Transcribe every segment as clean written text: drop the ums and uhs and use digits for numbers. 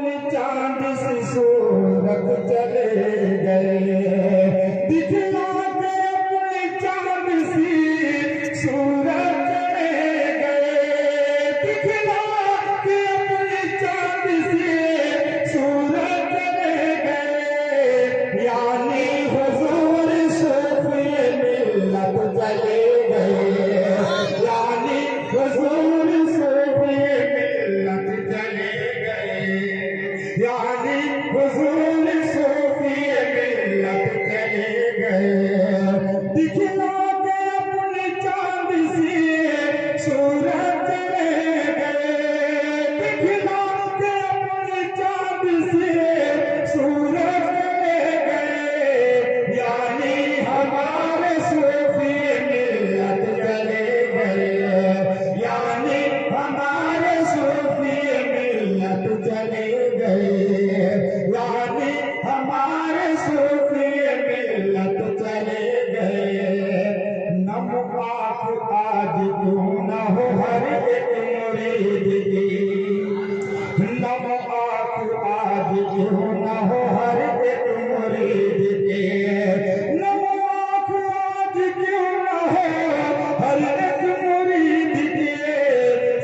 اپنی چاند سی صورت چلے گئے دکھلا کے اپنی چاند سی صورت چلے گئے دکھلا کے اپنی چاند سی صورت چلے گئے یعنی حضور صوفی ملت چلے گئے یعنی حضور صوفی ملت چلے گئے یعنی حضور صوفی ملت چلے گئے دکھلا کے اپنی چاند سی صورت چلے گئے دکھلا کے اپنی چاند سی صورت چلے گئے یعنی ہمارے صوفی ملت چلے گئے یعنی ہمارے صوفی ملت چلے گئے یعنی ہمارے صوفی ملت چلے گئے نم پاک آج کیوں نہ ہو ہر ایک مرید کی نم پاک آج کیوں نہ ہو ہر ایک مرید کے نم پاک آج کیوں نہ ہو ہر ایک مرید کے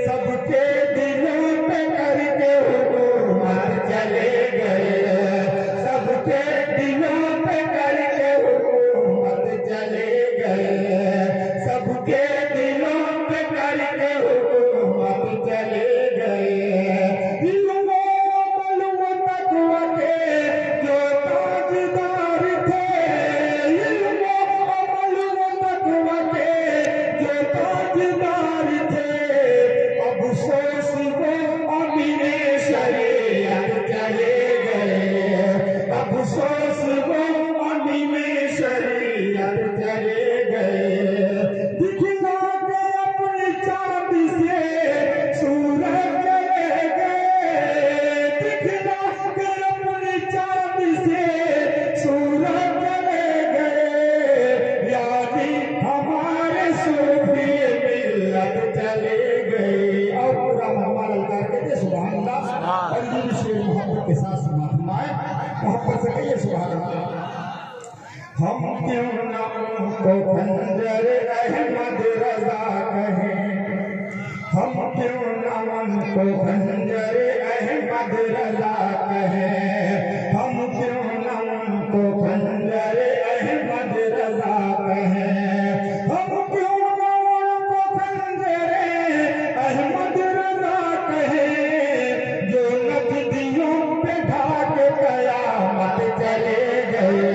سب کے دلوں پہ کر کے حکومت چلے گئے سب کے دلوں پہ کر کے حکومت چلے گئے سب کے دلوں پہ کر کے حکومت چلے گئے علم و عمل و تقوی کے جو تاجدار تھے علم و عمل و تقوی کے جو تاجدار تھے افسوس وہ امیر شریعت چلے گئے افسوس وہ امیر شریعت چلے گئے دکھلا کے اپنی چاند سے صورت چلے گئے دکھلا کے اپنی چاند سے صورت چلے گئے یعنی ہمارے صوفی ملت چلے گئے اور پورا ہمارا کر کے سبحان اللہ اور یہ شعر محبت کے ساتھ سماعت فرمائے محبت سے کہیے سبحان اللہ ہم کیوں نہ ان کو خنجر احمد رضا کہیں ہم کیوں نہ ان کو خنجر احمد رضا کہیں ہم کیوں نہ ان کو خنجر احمد رضا کہیں ہم کیوں نہ ان کو خنجر احمد رضا کہیں جو نجدیوں پہ ڈھاک قیامت چلے گئے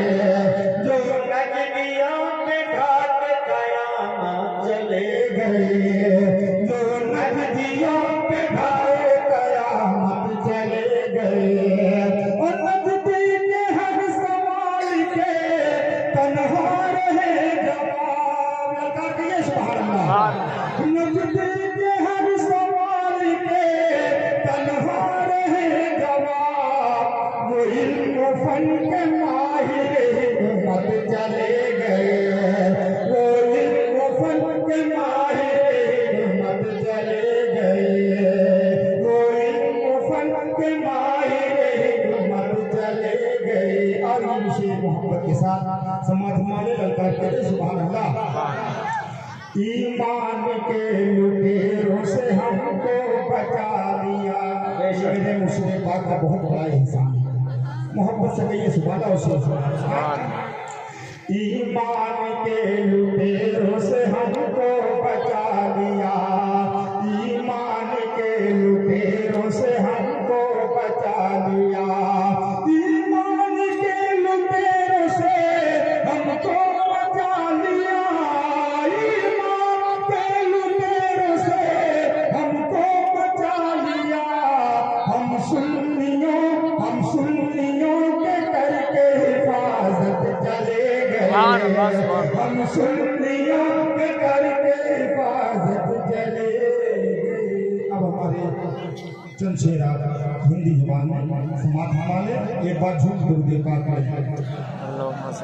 جو نجدیوں پہ ڈھاک قیامت چلے گئے جو نجدیوں پہ ڈھاک قیامت چلے گئے اور نجدی کے ہر سوال کے تنہا رہے جواب لگا کے یہ سبحان اللہ نجدی کے ہر سوال کے تنہا رہے جواب وہ علم و فن کے ماہر حکمت چلے گئے وہ علم و فن کے ماہر حکمت چلے گئے وہ علم و فن کے ماہر حکمت چلے گئے اور یہ شعر محبت کے ساتھ سماعت مانے للکار کہتے سبحان اللہ ایمان کے لٹیروں سے ہم کو بچا لیا میرے مرشد پاک کا بہت بڑا احسان ہے محبت سے کہیے سبحان اللہ ایمان کے لٹیروں سے ہم کو بچا لیا ایمان کے لٹیروں سے ہم کو بچا لیا ایمان کے لٹیروں سے ہم کو بچا لیا ایمان کے لٹیروں سے ہم کو بچا لیا ہم سنیوں کے کر کے حفاظت چلے گئے ہم سنیوں کے کر کے حفاظت چلے گئے اب ہمارے چند شعرات ہندی زبان میں سماعت فرما لیں ایک بار جھوٹ درود پاک پڑھیں